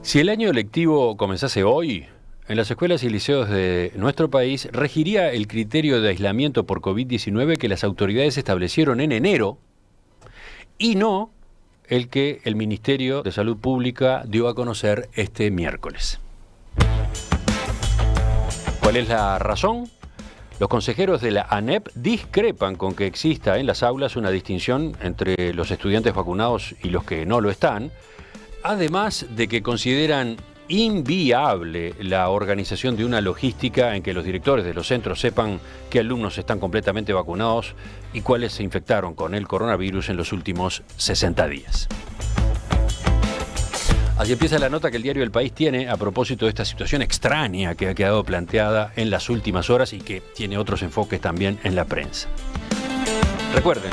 Si el año lectivo comenzase hoy, en las escuelas y liceos de nuestro país regiría el criterio de aislamiento por COVID-19 que las autoridades establecieron en enero y no el que el Ministerio de Salud Pública dio a conocer este miércoles. ¿Cuál es la razón? Los consejeros de la ANEP discrepan con que exista en las aulas una distinción entre los estudiantes vacunados y los que no lo están, además de que consideran inviable la organización de una logística en que los directores de los centros sepan qué alumnos están completamente vacunados y cuáles se infectaron con el coronavirus en los últimos 60 días. Así empieza la nota que el diario El País tiene a propósito de esta situación extraña que ha quedado planteada en las últimas horas y que tiene otros enfoques también en la prensa. Recuerden,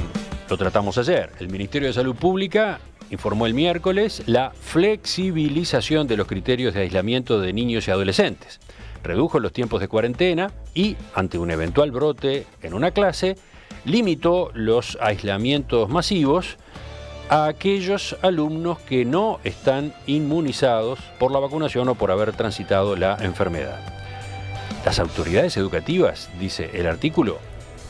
lo tratamos ayer, el Ministerio de Salud Pública informó el miércoles la flexibilización de los criterios de aislamiento de niños y adolescentes. Redujo los tiempos de cuarentena y, ante un eventual brote en una clase, limitó los aislamientos masivos a aquellos alumnos que no están inmunizados por la vacunación o por haber transitado la enfermedad. Las autoridades educativas, dice el artículo,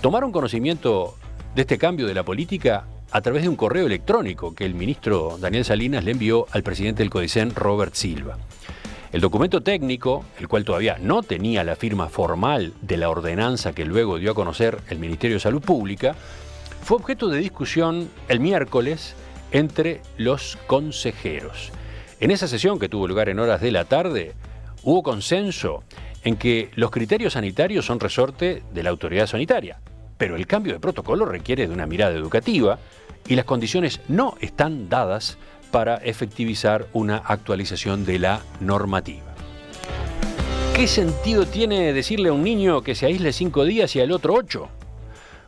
tomaron conocimiento de este cambio de la política a través de un correo electrónico que el ministro Daniel Salinas le envió al presidente del CODICEN, Robert Silva. El documento técnico, el cual todavía no tenía la firma formal de la ordenanza que luego dio a conocer el Ministerio de Salud Pública, fue objeto de discusión el miércoles entre los consejeros. En esa sesión, que tuvo lugar en horas de la tarde, hubo consenso en que los criterios sanitarios son resorte de la autoridad sanitaria, pero el cambio de protocolo requiere de una mirada educativa y las condiciones no están dadas para efectivizar una actualización de la normativa. ¿Qué sentido tiene decirle a un niño que se aísle 5 días y al otro 8?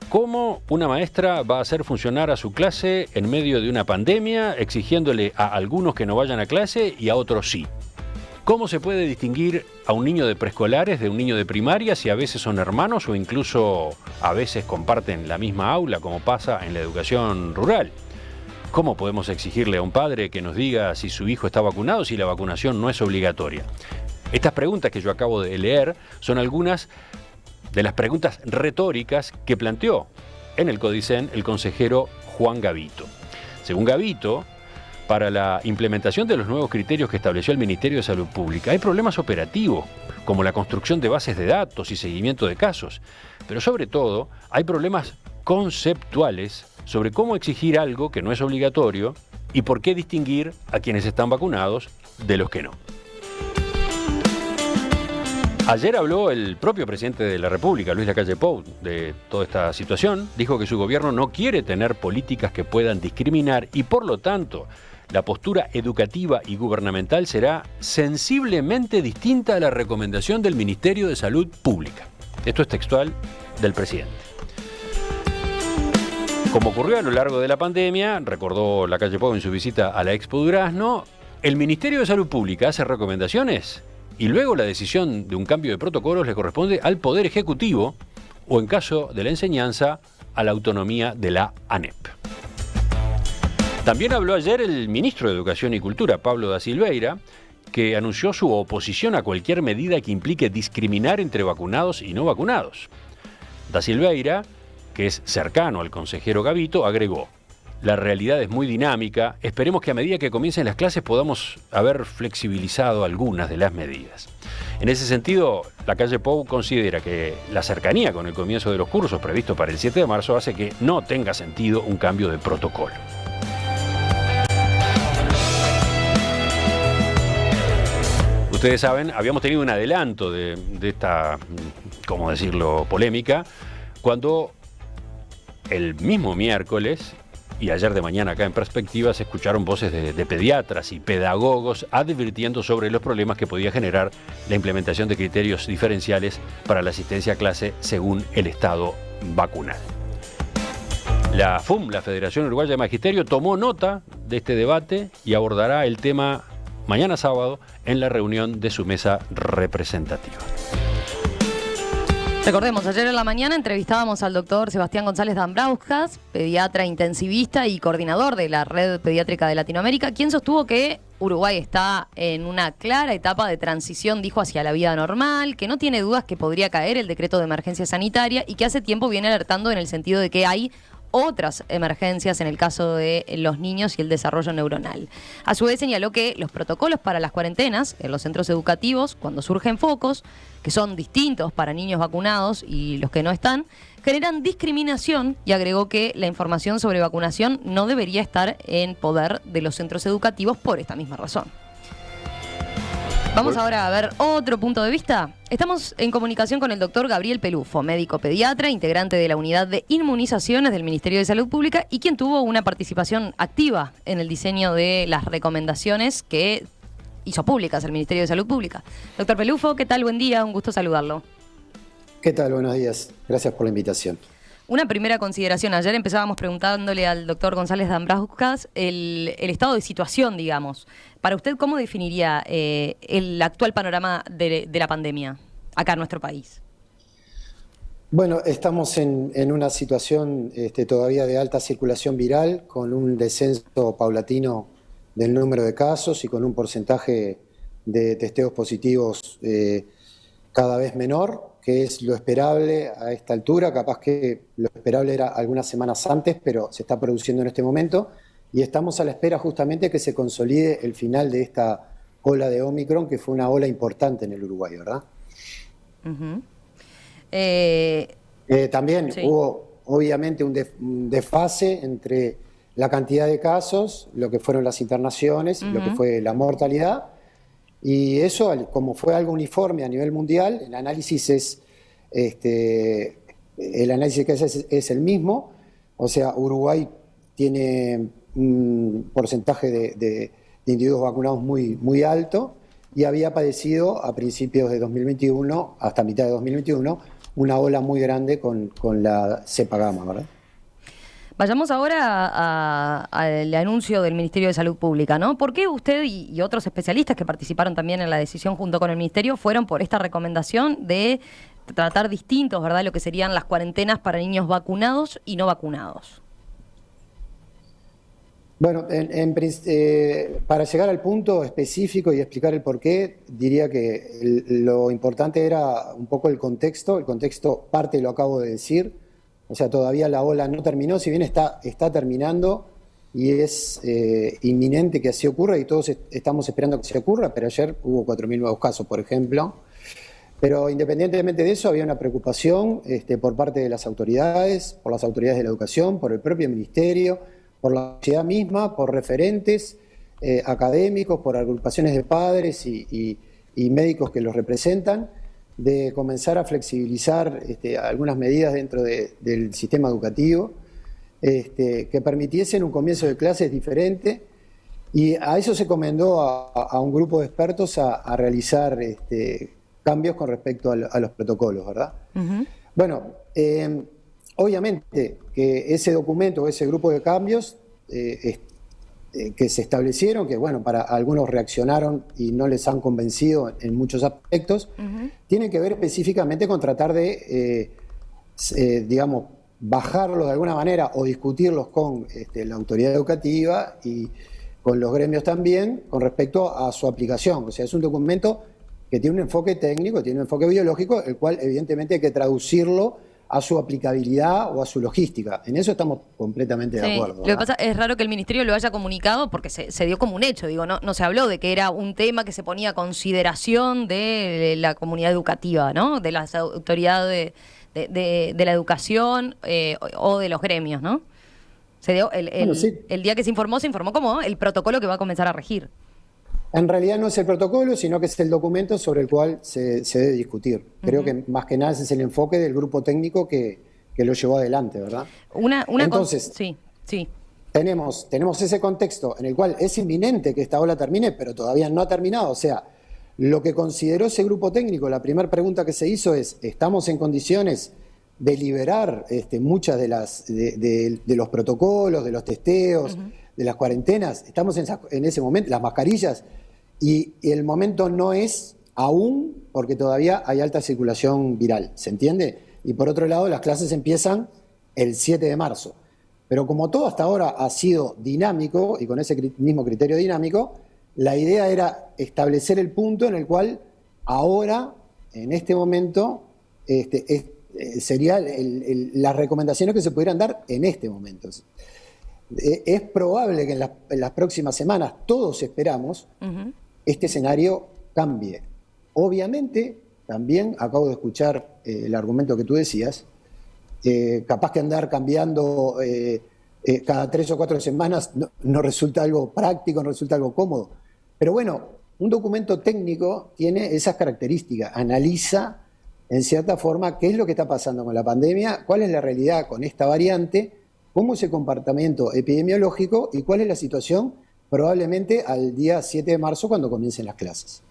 ¿Cómo una maestra va a hacer funcionar a su clase en medio de una pandemia, exigiéndole a algunos que no vayan a clase y a otros sí? ¿Cómo se puede distinguir a un niño de preescolares de un niño de primaria si a veces son hermanos o incluso a veces comparten la misma aula, como pasa en la educación rural? ¿Cómo podemos exigirle a un padre que nos diga si su hijo está vacunado si la vacunación no es obligatoria? Estas preguntas que yo acabo de leer son algunas de las preguntas retóricas que planteó en el CODICEN el consejero Juan Gavito. Según Gavito, para la implementación de los nuevos criterios que estableció el Ministerio de Salud Pública hay problemas operativos, como la construcción de bases de datos y seguimiento de casos, pero sobre todo hay problemas conceptuales sobre cómo exigir algo que no es obligatorio y por qué distinguir a quienes están vacunados de los que no. Ayer habló el propio presidente de la República, Luis Lacalle Pou, de toda esta situación. Dijo que su gobierno no quiere tener políticas que puedan discriminar y, por lo tanto, la postura educativa y gubernamental será sensiblemente distinta a la recomendación del Ministerio de Salud Pública. Esto es textual del presidente. Como ocurrió a lo largo de la pandemia, recordó Lacalle Pou en su visita a la Expo Durazno, el Ministerio de Salud Pública hace recomendaciones y luego la decisión de un cambio de protocolos le corresponde al Poder Ejecutivo o, en caso de la enseñanza, a la autonomía de la ANEP. También habló ayer el ministro de Educación y Cultura, Pablo da Silveira, que anunció su oposición a cualquier medida que implique discriminar entre vacunados y no vacunados. Da Silveira, que es cercano al consejero Gavito, agregó: la realidad es muy dinámica, esperemos que a medida que comiencen las clases podamos haber flexibilizado algunas de las medidas. En ese sentido, Lacalle Pou considera que la cercanía con el comienzo de los cursos previsto para el 7 de marzo hace que no tenga sentido un cambio de protocolo. Ustedes saben, habíamos tenido un adelanto de esta, ¿cómo decirlo?, polémica, cuando el mismo miércoles y ayer de mañana acá en Perspectiva se escucharon voces de pediatras y pedagogos advirtiendo sobre los problemas que podía generar la implementación de criterios diferenciales para la asistencia a clase según el estado vacunal. La FUM, la Federación Uruguaya de Magisterio, tomó nota de este debate y abordará el tema mañana sábado en la reunión de su mesa representativa. Recordemos, ayer en la mañana entrevistábamos al doctor Sebastián González Dambrauskas, pediatra intensivista y coordinador de la Red Pediátrica de Latinoamérica, quien sostuvo que Uruguay está en una clara etapa de transición, dijo, hacia la vida normal, que no tiene dudas que podría caer el decreto de emergencia sanitaria y que hace tiempo viene alertando en el sentido de que hay otras emergencias en el caso de los niños y el desarrollo neuronal. A su vez señaló que los protocolos para las cuarentenas en los centros educativos, cuando surgen focos, que son distintos para niños vacunados y los que no están, generan discriminación y agregó que la información sobre vacunación no debería estar en poder de los centros educativos por esta misma razón. Vamos ahora a ver otro punto de vista. Estamos en comunicación con el doctor Gabriel Pelufo, médico pediatra, integrante de la unidad de inmunizaciones del Ministerio de Salud Pública y quien tuvo una participación activa en el diseño de las recomendaciones que hizo públicas el Ministerio de Salud Pública. Doctor Pelufo, ¿qué tal? Buen día, un gusto saludarlo. ¿Qué tal? Buenos días. Gracias por la invitación. Una primera consideración. Ayer empezábamos preguntándole al doctor González Dambrauskas el estado de situación, digamos. Para usted, ¿cómo definiría el actual panorama de la pandemia acá en nuestro país? Bueno, estamos en una situación todavía de alta circulación viral, con un descenso paulatino del número de casos y con un porcentaje de testeos positivos cada vez menor, que es lo esperable a esta altura. Capaz que lo esperable era algunas semanas antes, pero se está produciendo en este momento y estamos a la espera justamente que se consolide el final de esta ola de Omicron, que fue una ola importante en el Uruguay, ¿verdad? Uh-huh. También sí. Hubo obviamente un desfase entre la cantidad de casos, lo que fueron las internaciones, lo que fue la mortalidad. Y eso, como fue algo uniforme a nivel mundial, el análisis que es el mismo. O sea, Uruguay tiene un porcentaje de individuos vacunados muy alto y había padecido a principios de 2021, hasta mitad de 2021, una ola muy grande con la cepa gamma, ¿verdad? Vayamos ahora al anuncio del Ministerio de Salud Pública, ¿no? ¿Por qué usted y otros especialistas que participaron también en la decisión junto con el Ministerio fueron por esta recomendación de tratar distintos, ¿verdad?, lo que serían las cuarentenas para niños vacunados y no vacunados? Bueno, para llegar al punto específico y explicar el porqué, diría que lo importante era un poco el contexto. El contexto, parte lo acabo de decir. O sea, todavía la ola no terminó, si bien está terminando y es inminente que así ocurra y todos estamos esperando que se ocurra, pero ayer hubo 4.000 nuevos casos, por ejemplo. Pero independientemente de eso, había una preocupación por parte de las autoridades, por las autoridades de la educación, por el propio ministerio, por la sociedad misma, por referentes académicos, por agrupaciones de padres y médicos que los representan, de comenzar a flexibilizar algunas medidas dentro del sistema educativo que permitiesen un comienzo de clases diferente, y a eso se encomendó a un grupo de expertos a realizar cambios con respecto a los protocolos, ¿verdad? Uh-huh. Bueno, obviamente que ese documento, ese grupo de cambios que se establecieron, que bueno, para algunos reaccionaron y no les han convencido en muchos aspectos, tienen que ver específicamente con tratar de, digamos, bajarlos de alguna manera o discutirlos con la autoridad educativa y con los gremios también con respecto a su aplicación. O sea, es un documento que tiene un enfoque técnico, tiene un enfoque biológico, el cual evidentemente hay que traducirlo a su aplicabilidad o a su logística. En eso estamos completamente de acuerdo. Lo que pasa es raro que el Ministerio lo haya comunicado porque se dio como un hecho, digo, no se habló de que era un tema que se ponía a consideración de la comunidad educativa, ¿no? De las autoridades de la educación o de los gremios, ¿no? Se dio el día que se informó como el protocolo que va a comenzar a regir. En realidad no es el protocolo, sino que es el documento sobre el cual se debe discutir. Creo que más que nada ese es el enfoque del grupo técnico que lo llevó adelante, ¿verdad? Entonces, sí. Tenemos ese contexto en el cual es inminente que esta ola termine, pero todavía no ha terminado. O sea, lo que consideró ese grupo técnico, la primera pregunta que se hizo es, ¿estamos en condiciones de liberar muchas de los protocolos, de los testeos, de las cuarentenas? Estamos en ese momento, las mascarillas. Y el momento no es aún porque todavía hay alta circulación viral, ¿se entiende? Y por otro lado, las clases empiezan el 7 de marzo. Pero como todo hasta ahora ha sido dinámico, y con ese mismo criterio dinámico, la idea era establecer el punto en el cual ahora, en este momento, serían las recomendaciones que se pudieran dar en este momento. Es probable que en las próximas semanas, todos esperamos, este escenario cambie. Obviamente, también acabo de escuchar el argumento que tú decías, capaz que andar cambiando cada 3 o 4 semanas no resulta algo práctico, no resulta algo cómodo. Pero bueno, un documento técnico tiene esas características, analiza en cierta forma qué es lo que está pasando con la pandemia, cuál es la realidad con esta variante, cómo es el comportamiento epidemiológico y cuál es la situación probablemente al día 7 de marzo cuando comiencen las clases.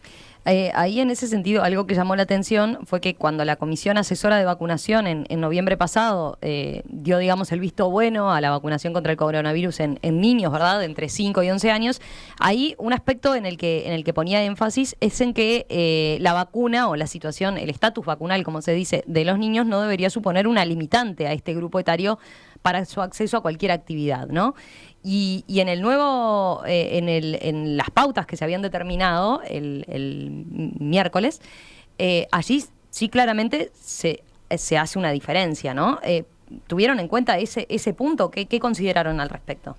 Ahí en ese sentido algo que llamó la atención fue que cuando la Comisión Asesora de Vacunación en noviembre pasado dio, digamos, el visto bueno a la vacunación contra el coronavirus en niños, ¿verdad?, de entre 5 y 11 años, ahí un aspecto en el que ponía énfasis es en que la vacuna o la situación, el estatus vacunal, como se dice, de los niños no debería suponer una limitante a este grupo etario para su acceso a cualquier actividad, ¿no? Y en el nuevo, en las pautas que se habían determinado el miércoles, allí sí claramente se hace una diferencia, ¿no? ¿Tuvieron en cuenta ese punto? ¿Qué consideraron al respecto?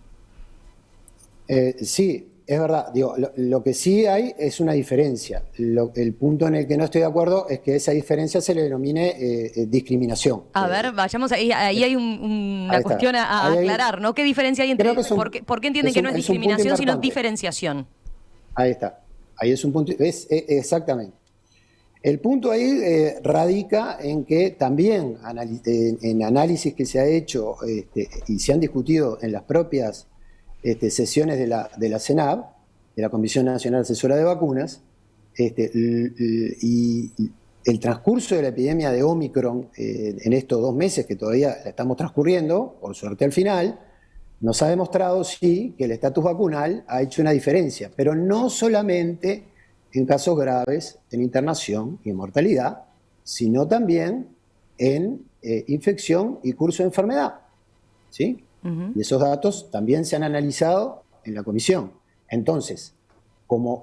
Sí, es verdad. Digo, lo que sí hay es una diferencia. El punto en el que no estoy de acuerdo es que esa diferencia se le denomine discriminación. A ver, vayamos ahí hay una cuestión a aclarar, ¿no? ¿Qué diferencia hay entre... ¿Por qué entienden que no es discriminación, sino diferenciación? Ahí está. Ahí es un punto... exactamente. El punto ahí radica en que también en análisis que se ha hecho y se han discutido en las propias sesiones de la CENAV, de la Comisión Nacional Asesora de Vacunas, y el transcurso de la epidemia de Omicron en estos 2 meses que todavía la estamos transcurriendo, por suerte al final, nos ha demostrado, sí, que el estatus vacunal ha hecho una diferencia, pero no solamente en casos graves, en internación y en mortalidad, sino también en infección y curso de enfermedad, ¿sí? Y esos datos también se han analizado en la comisión. Entonces, como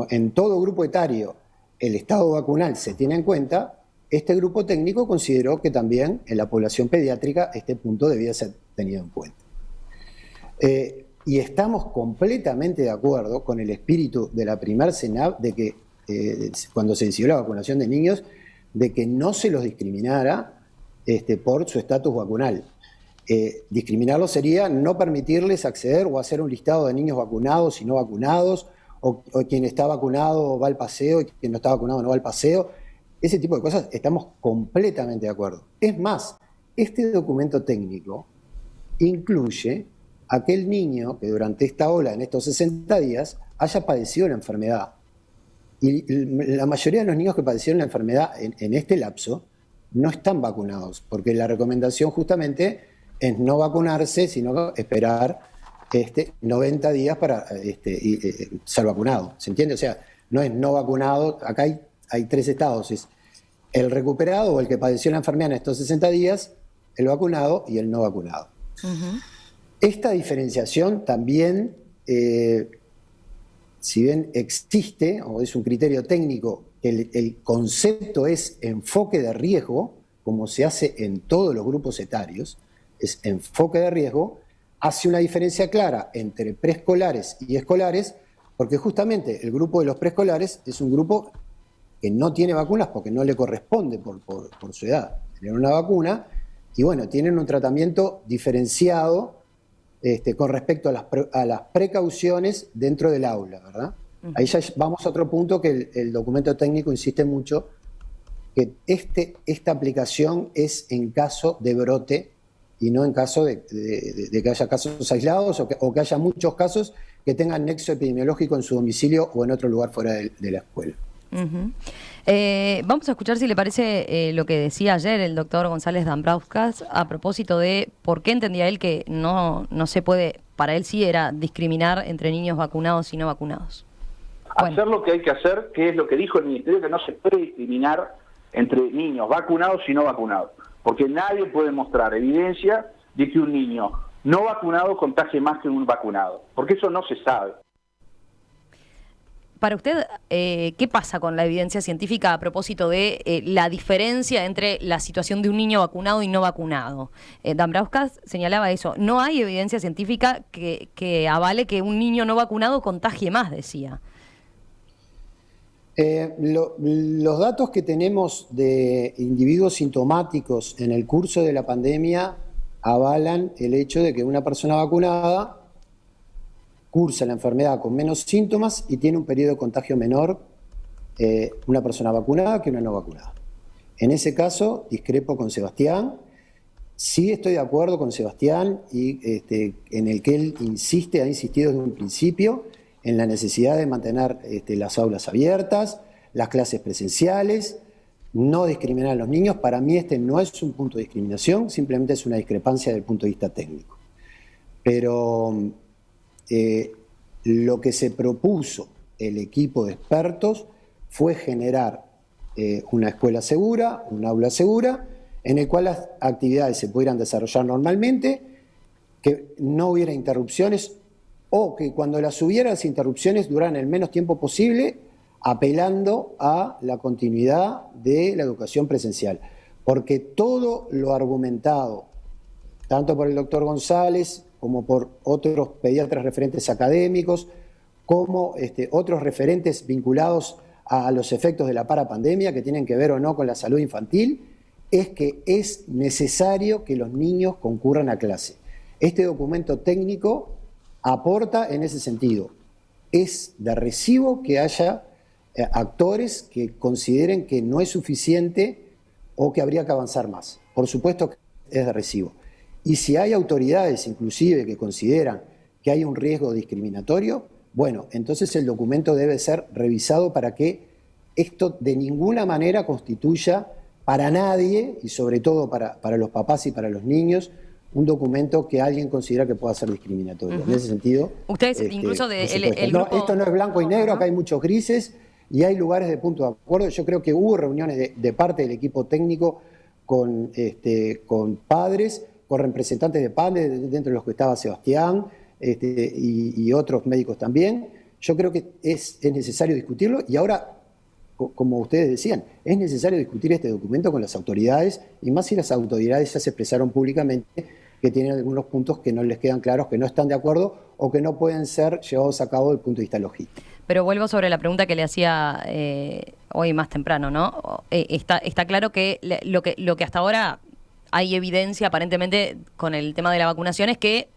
en todo grupo etario el estado vacunal se tiene en cuenta, este grupo técnico consideró que también en la población pediátrica este punto debía ser tenido en cuenta. Y estamos completamente de acuerdo con el espíritu de la primer CENAV de que cuando se decidió la vacunación de niños, de que no se los discriminara por su estatus vacunal. Discriminarlo sería no permitirles acceder o hacer un listado de niños vacunados y no vacunados, o quien está vacunado va al paseo y quien no está vacunado no va al paseo. Ese tipo de cosas estamos completamente de acuerdo. Es más, este documento técnico incluye aquel niño que durante esta ola, en estos 60 días, haya padecido la enfermedad. Y la mayoría de los niños que padecieron la enfermedad en este lapso no están vacunados, porque la recomendación justamente es no vacunarse, sino esperar 90 días para ser vacunado. ¿Se entiende? O sea, no es no vacunado. Acá hay 3 estados. Es el recuperado o el que padeció la enfermedad en estos 60 días, el vacunado y el no vacunado. Esta diferenciación también, si bien existe, o es un criterio técnico, el concepto es enfoque de riesgo, como se hace en todos los grupos etarios, es enfoque de riesgo, hace una diferencia clara entre preescolares y escolares, porque justamente el grupo de los preescolares es un grupo que no tiene vacunas porque no le corresponde por su edad tener una vacuna, y bueno, tienen un tratamiento diferenciado con respecto a las precauciones dentro del aula, ¿verdad? Ahí ya vamos a otro punto que el documento técnico insiste mucho, que esta aplicación es en caso de brote y no en caso de que haya casos aislados o que haya muchos casos que tengan nexo epidemiológico en su domicilio o en otro lugar fuera de la escuela. Vamos a escuchar, si le parece, lo que decía ayer el doctor González Dambrauskas a propósito de por qué entendía él que no se puede, para él sí era discriminar entre niños vacunados y no vacunados. hacer lo que hay que hacer, que es lo que dijo el Ministerio, que no se puede discriminar entre niños vacunados y no vacunados, porque nadie puede mostrar evidencia de que un niño no vacunado contagie más que un vacunado, porque eso no se sabe. Para usted, ¿qué pasa con la evidencia científica a propósito de la diferencia entre la situación de un niño vacunado y no vacunado? Dambrauskas señalaba eso. No hay evidencia científica que avale que un niño no vacunado contagie más, decía. Los datos que tenemos de individuos sintomáticos en el curso de la pandemia avalan el hecho de que una persona vacunada cursa la enfermedad con menos síntomas y tiene un periodo de contagio menor una persona vacunada que una no vacunada. En ese caso, discrepo con Sebastián. Sí estoy de acuerdo con Sebastián y en el que él ha insistido desde un principio en la necesidad de mantener las aulas abiertas, las clases presenciales, no discriminar a los niños. Para mí no es un punto de discriminación, simplemente es una discrepancia desde el punto de vista técnico. Pero lo que se propuso el equipo de expertos fue generar una escuela segura, un aula segura, en el cual las actividades se pudieran desarrollar normalmente, que no hubiera interrupciones o que cuando las hubiera, las interrupciones duraran el menos tiempo posible, apelando a la continuidad de la educación presencial. Porque todo lo argumentado, tanto por el doctor González como por otros pediatras referentes académicos, como otros referentes vinculados a los efectos de la parapandemia, que tienen que ver o no con la salud infantil, es que es necesario que los niños concurran a clase. Este documento técnico aporta en ese sentido. Es de recibo que haya actores que consideren que no es suficiente o que habría que avanzar más. Por supuesto que es de recibo. Y si hay autoridades inclusive que consideran que hay un riesgo discriminatorio, bueno, entonces el documento debe ser revisado para que esto de ninguna manera constituya para nadie, y sobre todo para los papás y para los niños, un documento que alguien considera que pueda ser discriminatorio. En ese sentido... Ustedes incluso el grupo... No, esto no es blanco y negro, acá hay muchos grises y hay lugares de punto de acuerdo. Yo creo que hubo reuniones de parte del equipo técnico con padres, con representantes de padres, dentro de los que estaba Sebastián y otros médicos también. Yo creo que es necesario discutirlo y ahora, como ustedes decían, es necesario discutir este documento con las autoridades y más si las autoridades ya se expresaron públicamente que tienen algunos puntos que no les quedan claros, que no están de acuerdo o que no pueden ser llevados a cabo desde el punto de vista logístico. Pero vuelvo sobre la pregunta que le hacía hoy más temprano, ¿no? Está claro que lo que hasta ahora hay evidencia aparentemente con el tema de la vacunación es que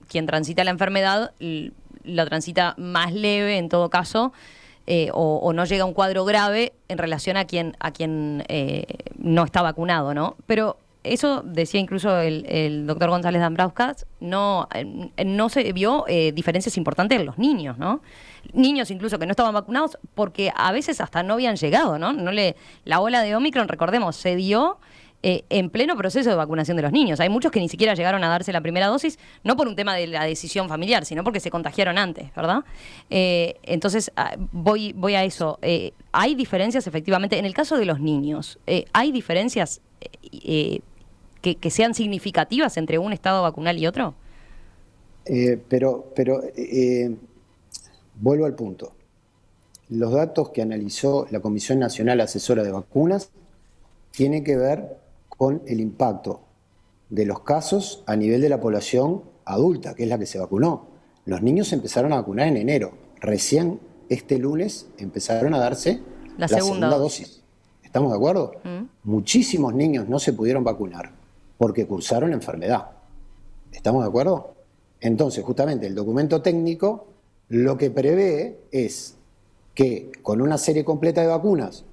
quien transita la enfermedad lo transita más leve en todo caso o no llega a un cuadro grave en relación a quien no está vacunado, ¿no? Pero eso decía incluso el doctor González Dambrauskas, no se vio diferencias importantes en los niños, ¿no? Niños incluso que no estaban vacunados porque a veces hasta no habían llegado, ¿no? La ola de Omicron, recordemos, se dio en pleno proceso de vacunación de los niños. Hay muchos que ni siquiera llegaron a darse la primera dosis, no por un tema de la decisión familiar, sino porque se contagiaron antes, ¿verdad? Entonces, voy a eso. ¿Hay diferencias efectivamente? En el caso de los niños, ¿hay diferencias que sean significativas entre un estado vacunal y otro? Pero vuelvo al punto. Los datos que analizó la Comisión Nacional Asesora de Vacunas tienen que ver con el impacto de los casos a nivel de la población adulta, que es la que se vacunó. Los niños se empezaron a vacunar en enero. Recién este lunes empezaron a darse la segunda dosis. ¿Estamos de acuerdo? Muchísimos niños no se pudieron vacunar porque cursaron la enfermedad. ¿Estamos de acuerdo? Entonces, justamente el documento técnico lo que prevé es que con una serie completa de vacunas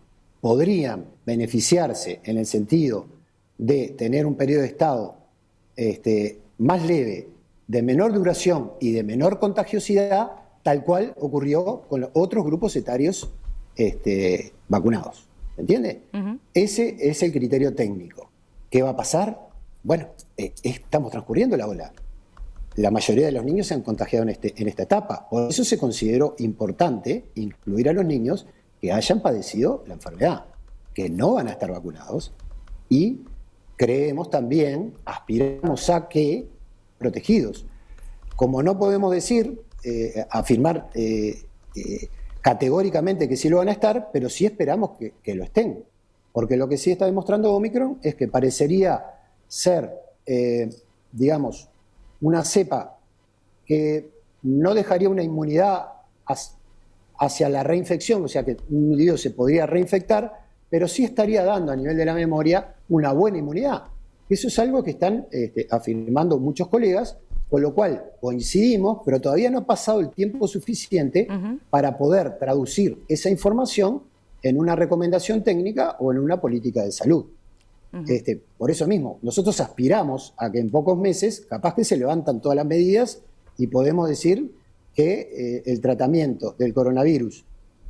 podrían beneficiarse en el sentido de tener un periodo de estado más leve, de menor duración y de menor contagiosidad, tal cual ocurrió con los otros grupos etarios vacunados. ¿Entiende? Ese es el criterio técnico. ¿Qué va a pasar? Bueno, estamos transcurriendo la ola. la mayoría de los niños se han contagiado en esta etapa. Por eso se consideró importante incluir a los niños que hayan padecido la enfermedad, que no van a estar vacunados, y creemos también, aspiramos a que protegidos. Como no podemos decir, afirmar categóricamente que sí lo van a estar, pero sí esperamos que lo estén. Porque lo que sí está demostrando Omicron es que parecería ser, digamos, una cepa que no dejaría una inmunidad hacia la reinfección, o sea que un individuo se podría reinfectar, pero sí estaría dando a nivel de la memoria una buena inmunidad. Eso es algo que están afirmando muchos colegas, con lo cual coincidimos, pero todavía no ha pasado el tiempo suficiente para poder traducir esa información en una recomendación técnica o en una política de salud. Por eso mismo, nosotros aspiramos a que en pocos meses, capaz que se levantan todas las medidas y podemos decir que el tratamiento del coronavirus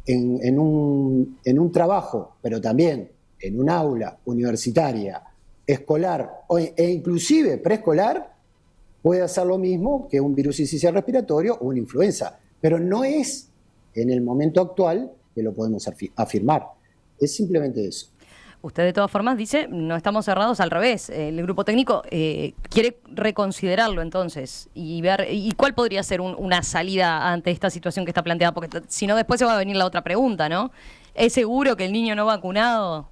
en un trabajo, pero también en un aula universitaria, escolar e inclusive preescolar, puede hacer lo mismo que un virus sincicial respiratorio o una influenza. Pero no es en el momento actual que lo podemos afirmar. Es simplemente eso. Usted de todas formas dice, no estamos cerrados, al revés. El grupo técnico quiere reconsiderarlo entonces y ver y cuál podría ser una salida ante esta situación que está planteada, porque si no después se va a venir la otra pregunta, ¿no? ¿Es seguro que el niño no vacunado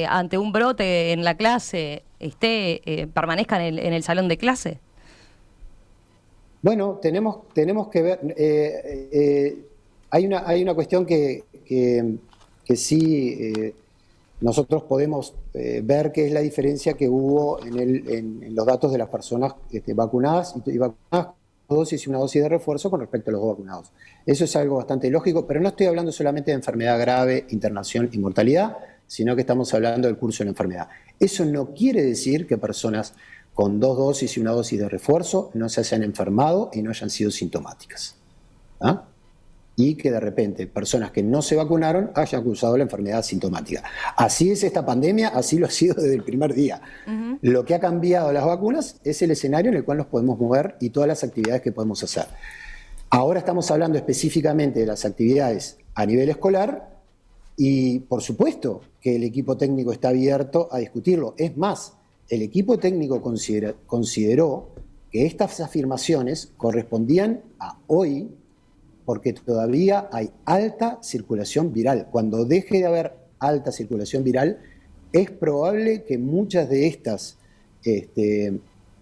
ante un brote en la clase permanezca en el salón de clase? Bueno, tenemos que ver, hay una cuestión que sí nosotros podemos ver que es la diferencia que hubo en los datos de las personas vacunadas y vacunadas con dosis y una dosis de refuerzo con respecto a los 2 vacunados. Eso es algo bastante lógico, pero no estoy hablando solamente de enfermedad grave, internación y mortalidad, sino que estamos hablando del curso de la enfermedad. Eso no quiere decir que personas con 2 dosis y una dosis de refuerzo no se hayan enfermado y no hayan sido sintomáticas. ¿Ah? Y que de repente personas que no se vacunaron hayan causado la enfermedad sintomática. Así es esta pandemia, así lo ha sido desde el primer día. Lo que ha cambiado las vacunas es el escenario en el cual nos podemos mover y todas las actividades que podemos hacer. Ahora estamos hablando específicamente de las actividades a nivel escolar y por supuesto que el equipo técnico está abierto a discutirlo. Es más, el equipo técnico consideró que estas afirmaciones correspondían a hoy porque todavía hay alta circulación viral. Cuando deje de haber alta circulación viral, es probable que muchas de estas,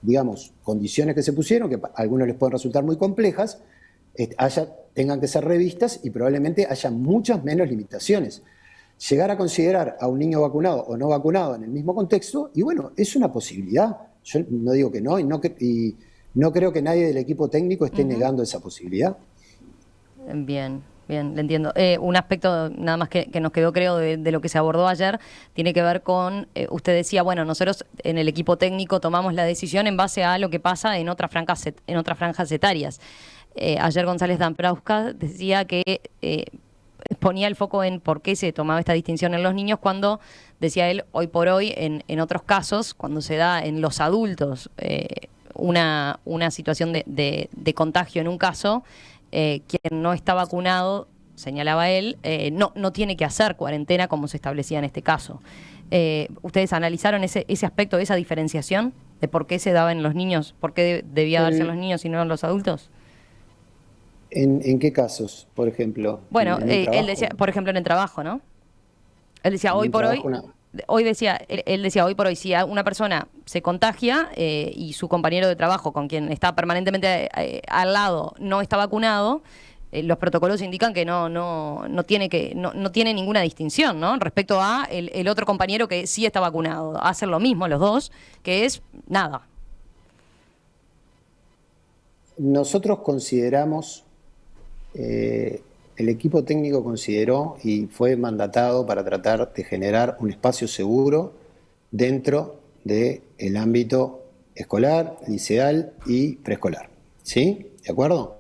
digamos, condiciones que se pusieron, que a algunos les pueden resultar muy complejas, tengan que ser revistas y probablemente haya muchas menos limitaciones. Llegar a considerar a un niño vacunado o no vacunado en el mismo contexto, y bueno, es una posibilidad. Yo no digo que no, y no creo que nadie del equipo técnico esté negando esa posibilidad. Bien, le entiendo. Un aspecto nada más que nos quedó, creo, de lo que se abordó ayer, tiene que ver con, usted decía, bueno, nosotros en el equipo técnico tomamos la decisión en base a lo que pasa en otras franjas etarias. Ayer González Dambrauskas decía que ponía el foco en por qué se tomaba esta distinción en los niños cuando, decía él, hoy por hoy, en otros casos, cuando se da en los adultos una situación de contagio en un caso, quien no está vacunado, señalaba él, no tiene que hacer cuarentena como se establecía en este caso. ¿Ustedes analizaron ese aspecto, esa diferenciación de por qué se daba en los niños, por qué debía darse en los niños y no en los adultos? ¿En qué casos, por ejemplo? Bueno, él decía, por ejemplo, en el trabajo, ¿no? Él decía, hoy por hoy, él decía, hoy por hoy, si una persona se contagia y su compañero de trabajo, con quien está permanentemente al lado, no está vacunado, los protocolos indican que no tiene ninguna distinción, ¿no? Respecto a el otro compañero que sí está vacunado. Hacen lo mismo los dos, que es nada. Nosotros consideramos, el equipo técnico consideró y fue mandatado para tratar de generar un espacio seguro dentro del ámbito escolar, liceal y preescolar. ¿Sí? ¿De acuerdo?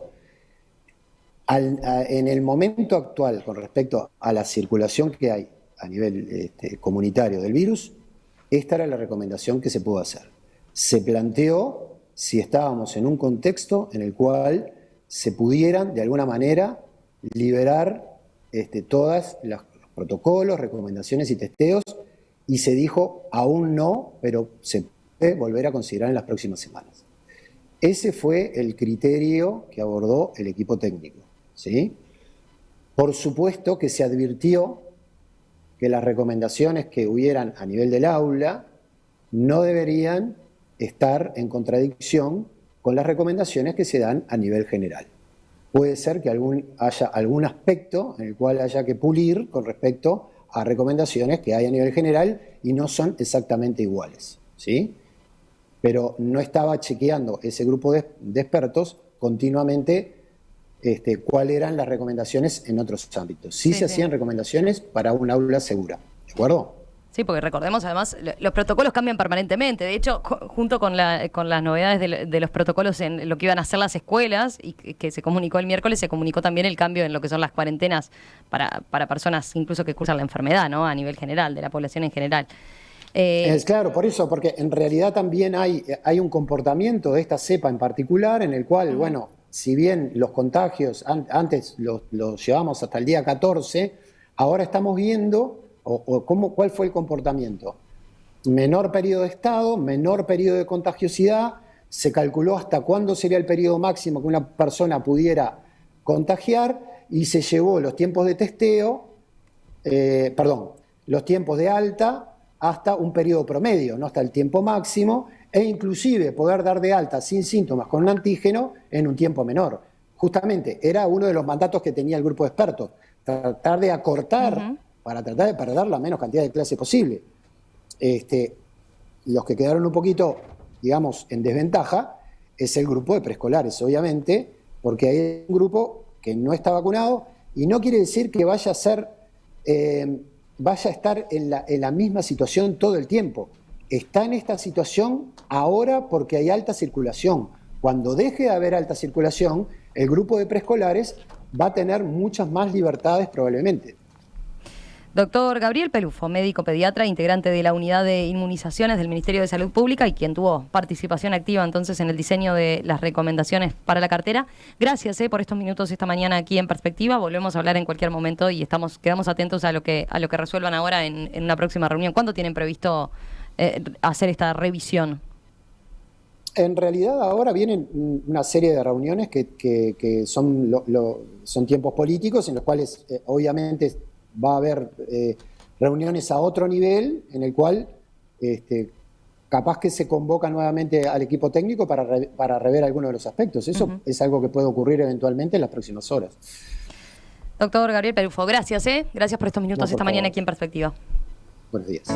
En el momento actual, con respecto a la circulación que hay a nivel comunitario del virus, esta era la recomendación que se pudo hacer. Se planteó si estábamos en un contexto en el cual se pudieran, de alguna manera, liberar todos los protocolos, recomendaciones y testeos, y se dijo, aún no, pero se puede volver a considerar en las próximas semanas. Ese fue el criterio que abordó el equipo técnico, ¿sí? Por supuesto que se advirtió que las recomendaciones que hubieran a nivel del aula no deberían estar en contradicción con las recomendaciones que se dan a nivel general. Puede ser que haya algún aspecto en el cual haya que pulir con respecto a recomendaciones que hay a nivel general y no son exactamente iguales, ¿sí? Pero no estaba chequeando ese grupo de expertos continuamente cuáles eran las recomendaciones en otros ámbitos. Sí, se hacían recomendaciones para un aula segura, ¿de acuerdo? Sí, porque recordemos, además, los protocolos cambian permanentemente. De hecho, junto con las novedades de los protocolos en lo que iban a hacer las escuelas, y que se comunicó el miércoles, se comunicó también el cambio en lo que son las cuarentenas para personas incluso que cursan la enfermedad, ¿no? A nivel general, de la población en general. Claro, por eso, porque en realidad también hay un comportamiento de esta cepa en particular en el cual, bueno, si bien los contagios antes los llevamos hasta el día 14, ahora estamos viendo cuál fue el comportamiento. Menor periodo de estado, menor periodo de contagiosidad, se calculó hasta cuándo sería el periodo máximo que una persona pudiera contagiar y se llevó los tiempos de testeo, los tiempos de alta hasta un periodo promedio, no hasta el tiempo máximo, e inclusive poder dar de alta sin síntomas con un antígeno en un tiempo menor. Justamente era uno de los mandatos que tenía el grupo de expertos, tratar de acortar para tratar de perder la menos cantidad de clase posible. Los que quedaron un poquito, digamos, en desventaja es el grupo de preescolares, obviamente, porque hay un grupo que no está vacunado y no quiere decir que vaya a estar en la misma situación todo el tiempo. Está en esta situación ahora porque hay alta circulación. Cuando deje de haber alta circulación, el grupo de preescolares va a tener muchas más libertades probablemente. Doctor Gabriel Pelufo, médico pediatra, integrante de la unidad de inmunizaciones del Ministerio de Salud Pública y quien tuvo participación activa entonces en el diseño de las recomendaciones para la cartera. Gracias por estos minutos esta mañana aquí en Perspectiva. Volvemos a hablar en cualquier momento y quedamos atentos a lo que resuelvan ahora en una próxima reunión. ¿Cuándo tienen previsto hacer esta revisión? En realidad ahora vienen una serie de reuniones que son tiempos políticos en los cuales obviamente va a haber reuniones a otro nivel en el cual capaz que se convoca nuevamente al equipo técnico para rever algunos de los aspectos. Eso es algo que puede ocurrir eventualmente en las próximas horas. Doctor Gabriel Pelufo, gracias. Gracias por estos minutos esta mañana aquí en Perspectiva. Buenos días.